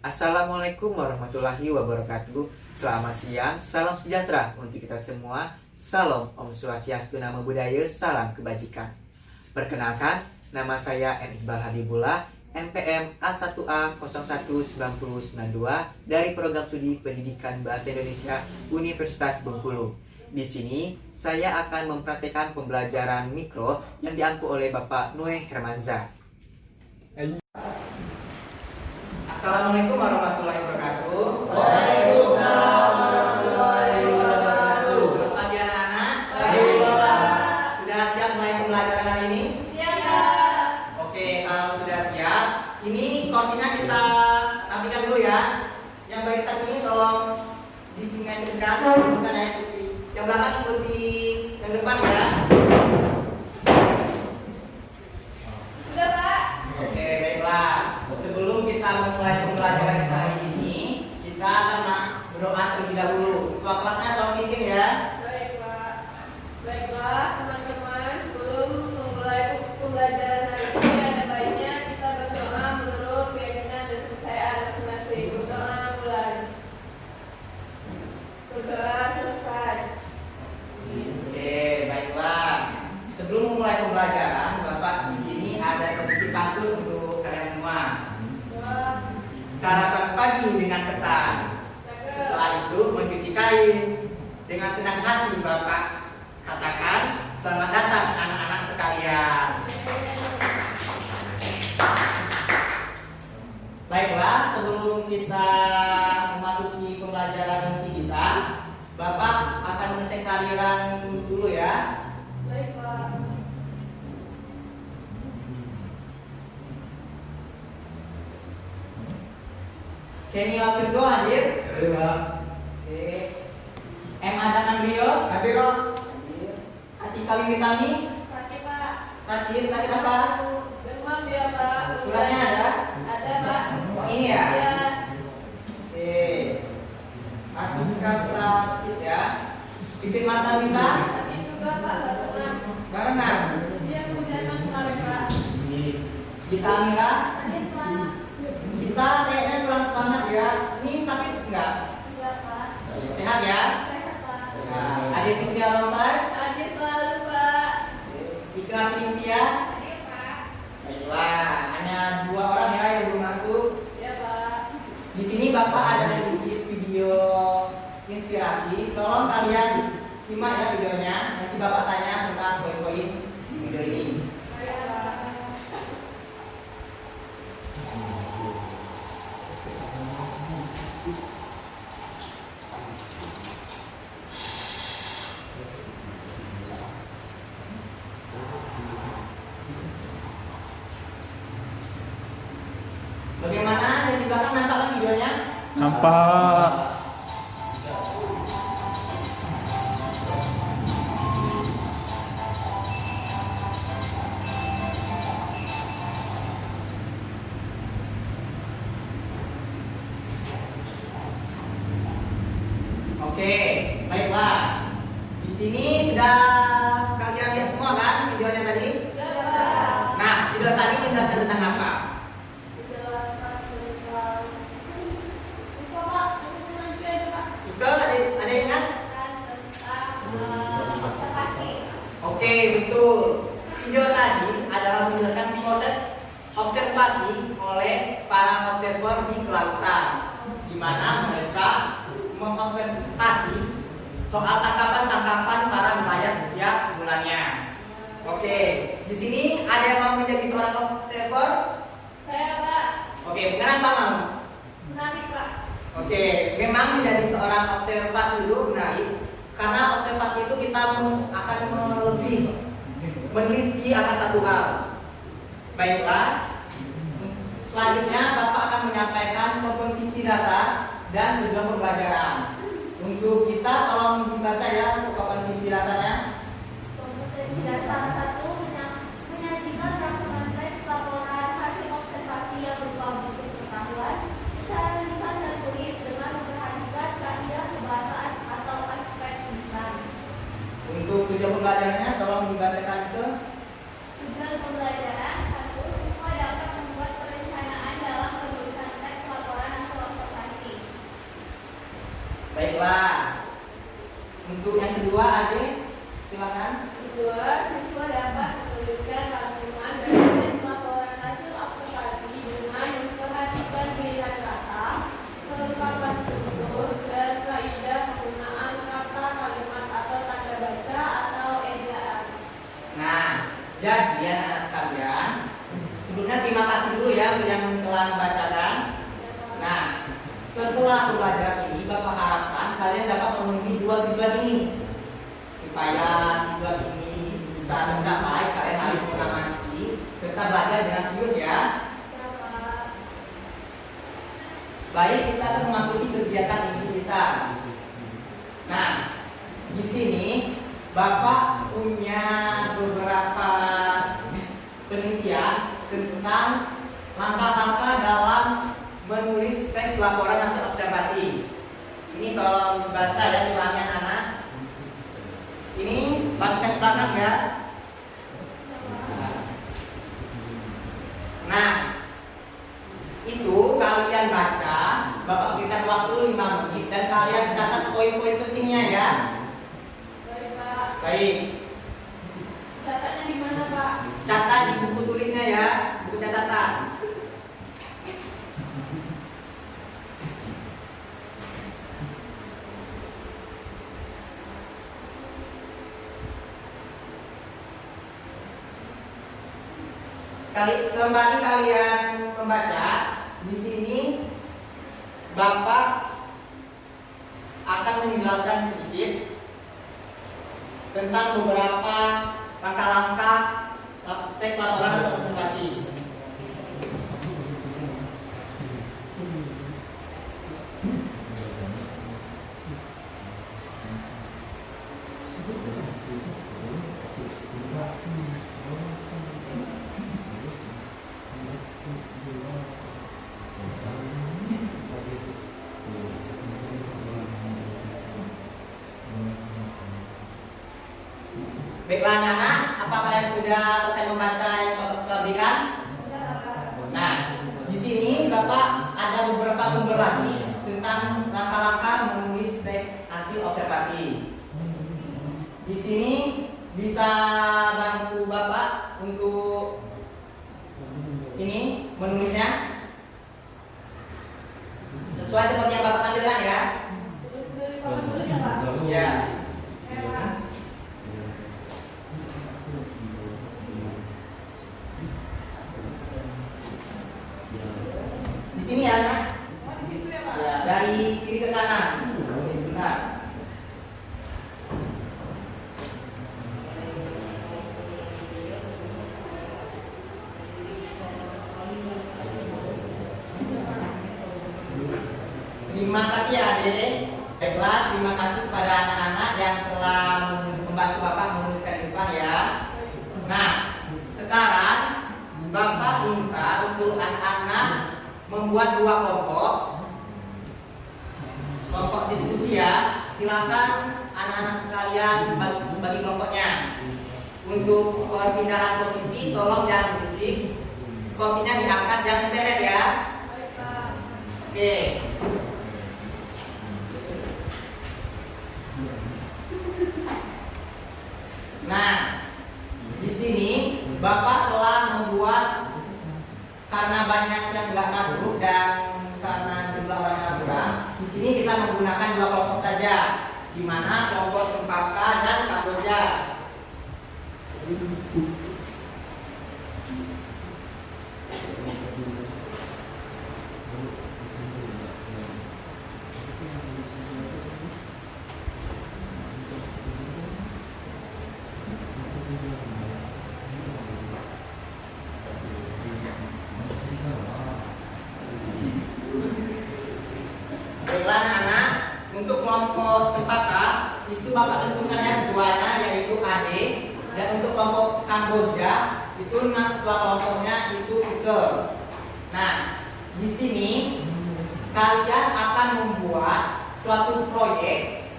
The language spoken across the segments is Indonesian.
Assalamualaikum warahmatullahi wabarakatuh. Selamat siang, salam sejahtera untuk kita semua. Salam Om Swastiastu, Namo Buddhaya, salam kebajikan. Perkenalkan, nama saya M. Iqbal Habibullah, NPM A1A 019092 dari Program Studi Pendidikan Bahasa Indonesia Universitas Bengkulu. Di sini saya akan mempraktikkan pembelajaran mikro yang diampu oleh Bapak Noe Hermanza. Assalamualaikum warahmatullahi wabarakatuh. Waalaikumsalam warahmatullahi wabarakatuh. Selamat pagi anak-anak. Sudah siap mulai pembelajaran hari ini? Siap. Oke, kalau sudah siap, ini kursinya kita rapikan dulu ya. Yang baik satu ini tolong disimetriskan, bukan yang ikuti. Yang belakang ikuti yang depan ya. Sudah, Pak. Oke, baiklah. Sebelum kita memulai pembelajaran kita hari ini, kita akan berdoa terlebih dahulu. Ketua kelasnya tolong pimpin ya. Baik, Pak. Baiklah, teman-teman, sebelum memulai pembelajaran hari ini, ada baiknya kita berdoa menurut keyakinan dan kepercayaan masing-masing. Berdoa mulai. Berdoa selesai. Oke, baiklah. Sebelum memulai pembelajaran, Bapak di sini ada sedikit pantun untuk kalian semua. Sarapan pagi dengan ketan. Setelah itu mencuci kain. Dengan senang hati Bapak katakan, selamat datang anak-anak sekalian. Baiklah, sebelum kita memasuki pembelajaran inti kita, Bapak akan mengecek aliran dulu ya. Baik, Pak. Kenny Lapirgo hadir. Hadir, Pak. Oke. M. Adang Andrio hadir. Atika Wiwitami Sakit, Pak. sakit apa? Demam ya, Pak. Suratnya ada? Ada, Pak. Oh, ini ya? Iya. Oke. Atika sakit ya. Pipin Martawita Sakit juga, Pak. Demam. barengan. Dia hujanan kemarin, Pak. Gita Amira, Sakit, Pak. kita kayaknya kurang semangat ya. Ini sakit enggak? Enggak, Pak. Sehat ya? Sehat, Pak. Nah, Adik Putri Alonsai, Hadir selalu, Pak. Ikrar Imtiaz. Hadir, Pak. Baiklah, hanya 2 orang ya yang belum masuk. Ya, Pak. Di sini Bapak ada sedikit video inspirasi. Tolong kalian simak ya videonya. Nanti Bapak tanya tentang poin-poin di video ini. Ya, Pak. Bagaimana yang di belakang nampak kan videonya? Nampak. Oke, baiklah. Di sini sudah kalian lihat semua kan videonya tadi? Ya, Pak. Nah, video tadi menjelaskan tentang apa? Dijelaskan tentang lupa, Pak. Yang itu aja, Pak. Ika, ada yang ingat? Tentang observasi. Oke, betul. Video tadi adalah menjelaskan proses observasi oleh para observer di kelautan, di mana mereka mengobservasi soal tangkapan-tangkapan para nelayan setiap bulannya. Oke, di sini ada yang mau menjadi seorang observer? Saya, Pak. Oke, beneran Pak mau? Menarik, Pak. Oke, memang menjadi seorang observasi itu menarik karena observasi itu kita akan lebih meneliti akan satu hal. Baiklah, selanjutnya Bapak akan menyampaikan kompetisi dasar dan juga pembelajaran. Untuk kita tolong dibaca ya kompetisi dasarnya. Kompetensi dasar 1 menyajikan rangkuman teks laporan hasil observasi yang berupa buku pengetahuan secara lisan dan tulis dengan memperhatikan kaidah kebahasaan atau aspek lisan. Untuk tujuan pembelajarannya tolong dibacakan itu. Tujuan pembelajaran 1, siswa dapat membuat perencanaan dalam penulisan teks laporan kedua Ade, silakan. Kedua, siswa dapat menuliskan rangkuman dan teks laporan hasil observasi dengan memperhatikan pilihan kata, kelengkapan struktur, dan kaidah penggunaan kata, kalimat, atau tanda baca atau ejaan. Nah, jadi anak-anak sekalian, sebelumnya terima kasih dulu ya untuk yang telah membacakan. Nah, setelah pembelajaran ini, Bapak harapkan kalian dapat memenuhi dua tujuan ini. Supaya tujuan ini bisa tercapai, kalian harus mengamati serta belajar dengan serius ya. Baik, kita akan memasuki kegiatan inti kita. Nah, di sini Bapak punya beberapa penelitian tentang langkah-langkah dalam menulis teks laporan hasil observasi. Ini tolong baca ya tulisannya anak. Ini bagian belakang ya. Nah, itu kalian baca, Bapak berikan waktu 5 menit dan kalian catat poin-poin pentingnya ya. Baik, Pak. Baik, Catatnya di mana, Pak? catat di buku tulisnya ya, buku catatan. Sembari kalian membaca, di sini Bapak akan menjelaskan sedikit tentang beberapa langkah-langkah teks laporan atau observasi. Baiklah anak-anak, apa kalian sudah selesai membaca yang Bapak telah berikan? Nah, di sini Bapak ada beberapa sumber lagi tentang langkah-langkah menulis teks hasil observasi. Di sini bisa bantu Bapak untuk ini menulisnya sesuai seperti yang Bapak tampilkan ya. Tulis dari Bapak tulis ya, Pak? Ya. Ya, Pak. Di sini ya, Nak. Oh, di situ ya, Pak? Ya, dari kiri ke kanan. Oke, sebentar. Terima kasih adik. Baiklah, terima kasih kepada anak-anak yang telah membantu Bapak menuliskan di depan ya. Nah, sekarang Bapak minta untuk anak-anak membuat 2 kelompok. Kelompok diskusi ya. Silakan anak-anak sekalian bagi kelompoknya. Untuk perpindahan posisi tolong jangan berisik. Kursinya diangkat, jangan diseret ya. Baik, Pak. Oke. Nah, di sini Bapak telah membuat, karena banyak yang nggak masuk dan karena jumlah orangnya kurang, di sini kita menggunakan 2 kelompok saja, di mana kelompok Cempaka dan Kamboja. Baiklah anak-anak, untuk kelompok Cempaka itu Bapak tentukan yang keduanya yaitu AD, dan untuk kelompok Kamboja itu nama ketua kelompoknya itu Ike. Nah, di sini kalian akan membuat suatu proyek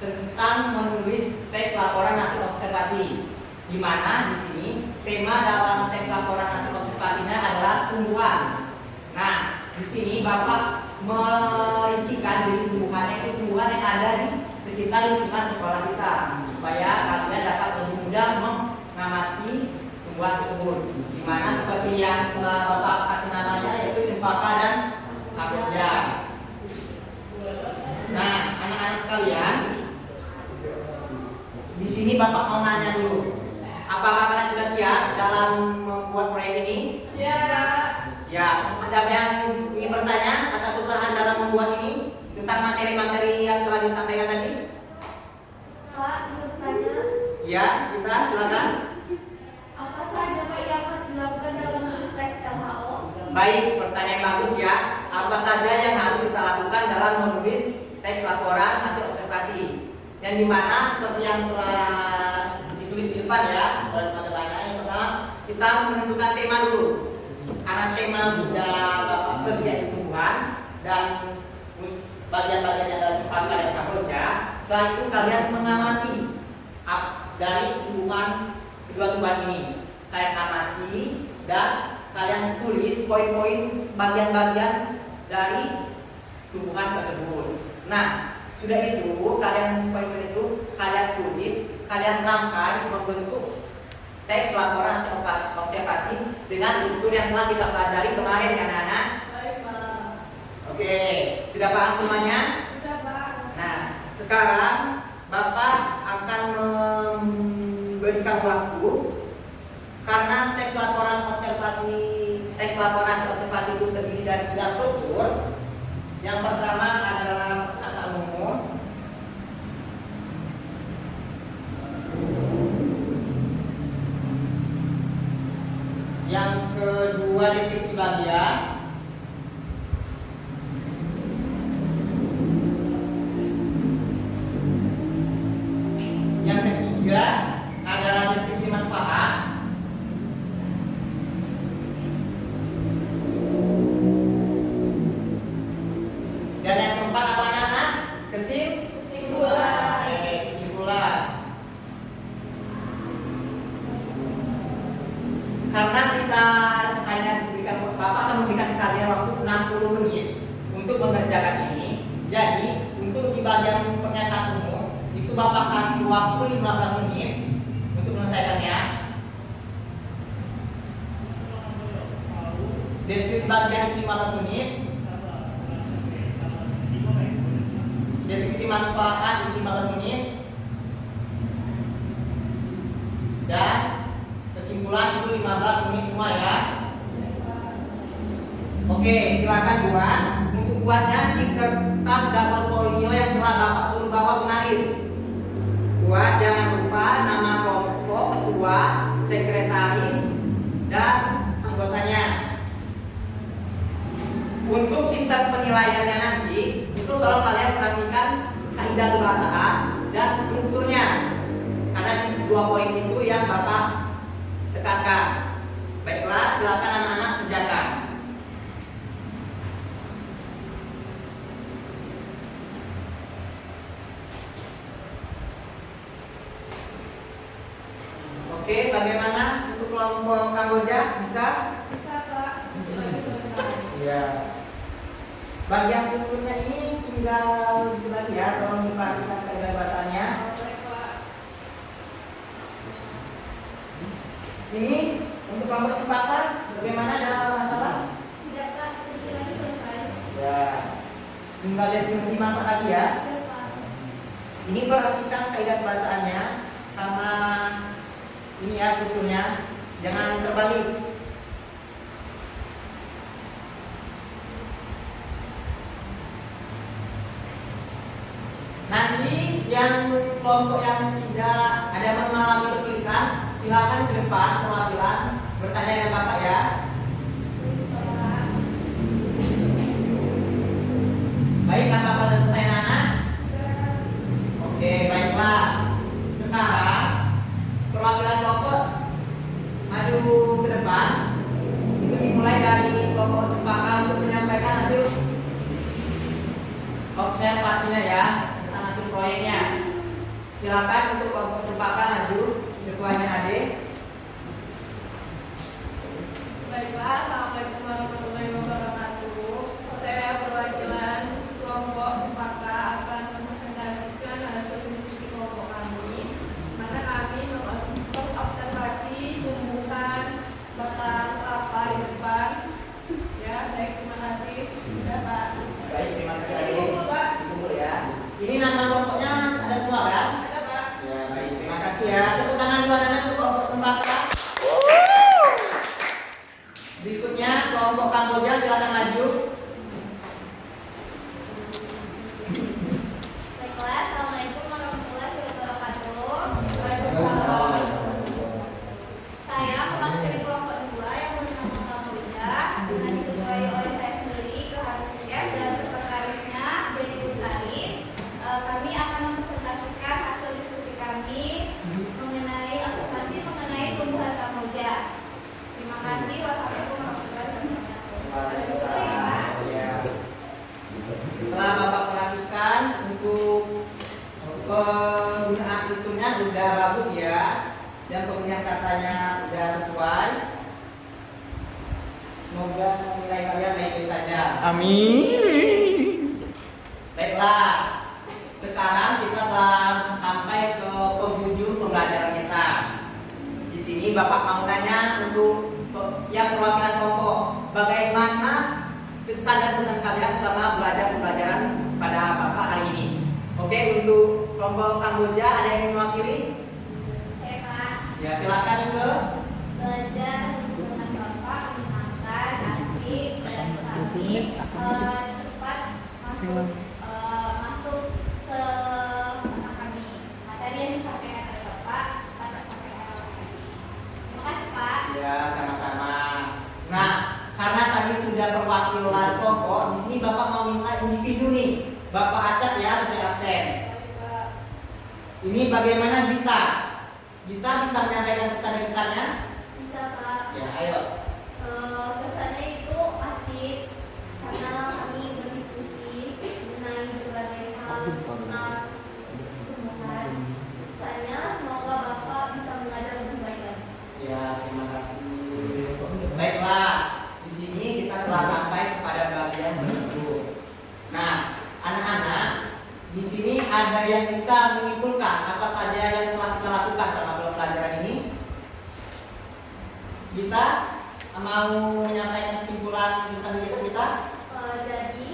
tentang menulis teks laporan hasil observasi, di mana di sini tema dalam teks laporan hasil observasinya adalah tumbuhan. Nah, di sini Bapak merincikan jenis tumbuhannya itu tumbuhan yang ada di kita lingkungan sekolah kita supaya kalian dapat lebih mudah mengamati tumbuhan tersebut. Dimana seperti yang Bapak kasih namanya yaitu cempaka dan kamboja. Nah, anak-anak sekalian, di sini Bapak mau nanya dulu. Apakah kalian sudah siap dalam membuat proyek ini? Siap. Siap. Ada yang ingin bertanya atas usaha dalam membuat ini tentang materi-materi yang telah disampaikan tadi? Pak, ingin bertanya, Ya, kita silakan. apa saja Pak yang harus dilakukan dalam menulis teks LHO? Baik, pertanyaan bagus ya. Apa saja yang harus kita lakukan dalam menulis teks laporan hasil observasi? Yang dimana seperti yang telah ditulis di depan ya, oleh teman-temannya. Yang pertama, kita menentukan tema dulu. Karena tema sudah Bapak bagi yaitu tumbuhan dan bagian-bagian yang ada cempaka dan kamboja. Setelah itu kalian mengamati dari tumbuhan kedua tumbuhan ini. Kalian amati dan kalian tulis poin-poin bagian-bagian dari tumbuhan tersebut. Nah, sudah itu kalian poin-poin itu kalian tulis, kalian rangkai membentuk teks laporan hasil observasi dengan struktur yang telah kita pelajari kemarin ya anak-anak. Baik, Pak. Oke, sudah paham semuanya? Sudah, Pak. Nah, sekarang Bapak akan memberikan waktu karena teks laporan hasil observasi itu terdiri dari 3 struktur. Yang pertama adalah kata umum. Yang kedua deskripsi bagian. Yang ketiga adalah deskripsi manfaat. Dan yang keempat apa anak? Kesimpulan. Kesimpulan. Karena kita hanya diberikan Bapak akan memberikan kalian waktu 60 menit untuk mengerjakan ini. Jadi untuk di bagian pernyataan umum itu Bapak kasih waktu 15 menit untuk menyelesaikannya. Deskripsi bagian itu 15 menit. Deskripsi manfaat itu 15 menit. Dan kesimpulan itu 15 menit semua ya. Oke, silakan buat. Untuk buatnya di kertas double folio yang telah Bapak suruh bawa kemarin. Buat jangan lupa nama kelompok, ketua, sekretaris, dan anggotanya. Untuk sistem penilaiannya nanti, itu tolong kalian perhatikan kaidah kebahasaan dan strukturnya. Karena 2 poin itu yang Bapak tekankan. Baiklah, silakan anak-anak kerjakan. Oke, bagaimana untuk kelompok Kamboja? Bisa? Bisa, Pak. Iya. Bagian strukturnya ini tinggal dibagi ya, tolong diperhatikan kaidah bahasanya. Baik, Pak. Ini untuk kelompok cempaka, bagaimana, ada masalah? Tidak Pak, sedikit lagi selesai. Ya. Tinggal deskripsi manfaat lagi ya. Tidak Pak. Ini perhatikan kaidah bahasaannya sama ini ya strukturnya, jangan terbalik. Nanti yang kelompok yang tidak ada mengalami kesulitan, silakan ke depan perwakilan bertanya dengan Bapak ya. Baik, apakah sudah selesai anak? Oke, baiklah. Sekarang perwakilan kelompok maju ke depan. Itu dimulai dari kelompok cempaka untuk menyampaikan hasil observasinya ya, tentang hasil proyeknya. Silakan untuk kelompok cempaka maju, ketuanya Ade. Baiklah, Assalamualaikum warahmatullahi wabarakatuh. Saya perwakilan kelompok cempaka akan mempresentasikan hasil ya. Tepuk tangan dulu anak-anak untuk kelompok Cempaka. Berikutnya kelompok Kamboja, silakan maju. Baiklah, Assalamualaikum warahmatullahi wabarakatuh. Saya mewakili kelompok 2 yang bernama Kamboja dengan diketuai oleh saya sendiri, Keharusnya, dan sekretarisnya Benny Butari. Kami akan mempresentasikan hasil diskusi kami mengenai observasi mengenai tumbuhan Kamboja. Terima kasih. Wassalamualaikum warahmatullahi wabarakatuh. Ya. Setelah Bapak perhatikan untuk penggunaan strukturnya sudah bagus ya, dan pemilihan katanya sudah sesuai. Semoga nilai kalian baik-baik saja. Amin. Baiklah, sekarang kita telah sampai ke penghujung pembelajaran kita. Di sini Bapak mau nanya untuk yang perwakilan kelompok, bagaimana kesan dan pesan kalian selama belajar pembelajaran pada Bapak hari ini? Oke, untuk kelompok Kamboja ada yang ingin mewakili? Saya Pak. Ya, silakan ke. Belajar dengan Bapak menyenangkan, asik, dan kami cepat masuk ke otak kami. Materi yang disampaikan oleh Bapak dapat disampaikan oleh kami. Terima kasih Pak. Ya, sama-sama. Nah, karena tadi sudah perwakilan kelompok, di sini Bapak mau minta individu nih. Bapak acak ya sesuai absen. Ini bagaimana Gita? Gita bisa menyampaikan pesan-pesannya? Bisa Pak. Ya, ayo. Kesannya itu asik karena kami berdiskusi mengenai berbagai hal tentang tumbuhan. Kesannya semoga Bapak bisa mengajar lebih baik lagi. Ya, terima kasih. Baiklah, di sini kita telah sampai kepada bagian berikut. Nah, anak-anak, di sini ada yang bisa menyimpulkan apa saja yang telah kita lakukan selama pelajaran ini? Kita mau menyampaikan kesimpulan tentang kegiatan kita? Jadi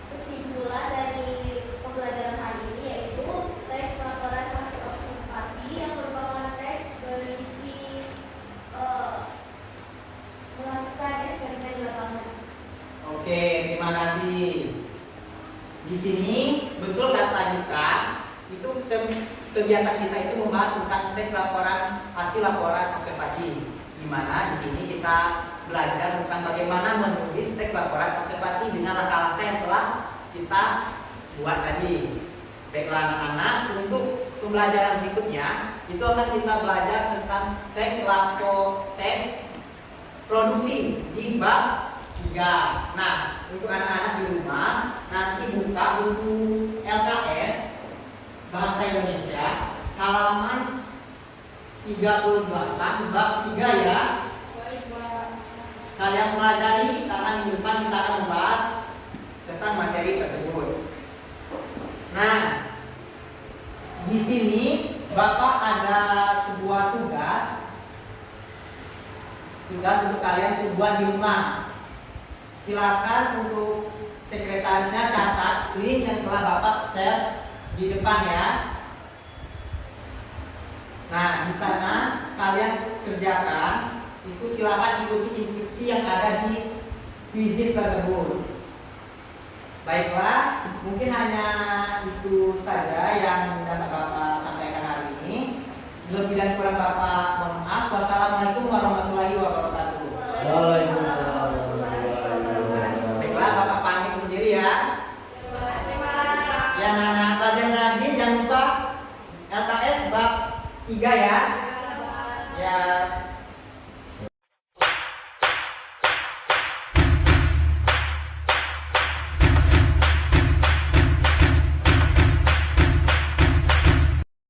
kesimpulan dari pembelajaran hari ini yaitu teks laporan hasil observasi yang merupakan teks berisi melakukan eksperimen di lapangan. Oke, terima kasih. Di sini betul kata kita itu kegiatan kita itu membahas tentang teks laporan hasil laporan observasi, di mana di sini kita belajar tentang bagaimana menulis teks laporan observasi dengan langkah-langkah yang telah kita buat tadi. Baiklah anak-anak, untuk pembelajaran berikutnya itu akan kita belajar tentang teks produksi di bab 3. Nah, untuk anak-anak di rumah nanti buka buku LKS Bahasa Indonesia halaman 38 bab 3 ya. Kalian pelajari karena minggu depan kita akan membahas tentang materi tersebut. Nah, di sini Bapak ada sebuah tugas untuk kalian untuk buat di rumah. Silakan untuk sekretarisnya catat link yang telah Bapak share di depan ya. Nah, di sana kalian kerjakan itu, silakan ikuti instruksi yang ada di quiz tersebut. Baiklah, mungkin hanya itu saja yang dapat Bapak sampaikan hari ini. Lebih dan kurang Bapak mohon maaf. Wassalamualaikum warahmatullahi wabarakatuh. Waalaikumsalam. Baiklah, Bapak pamit undur diri ya. Terima kasih Pak. Ya, anak pelajaran lagi jangan lupa LKS bab 3 ya. Ya.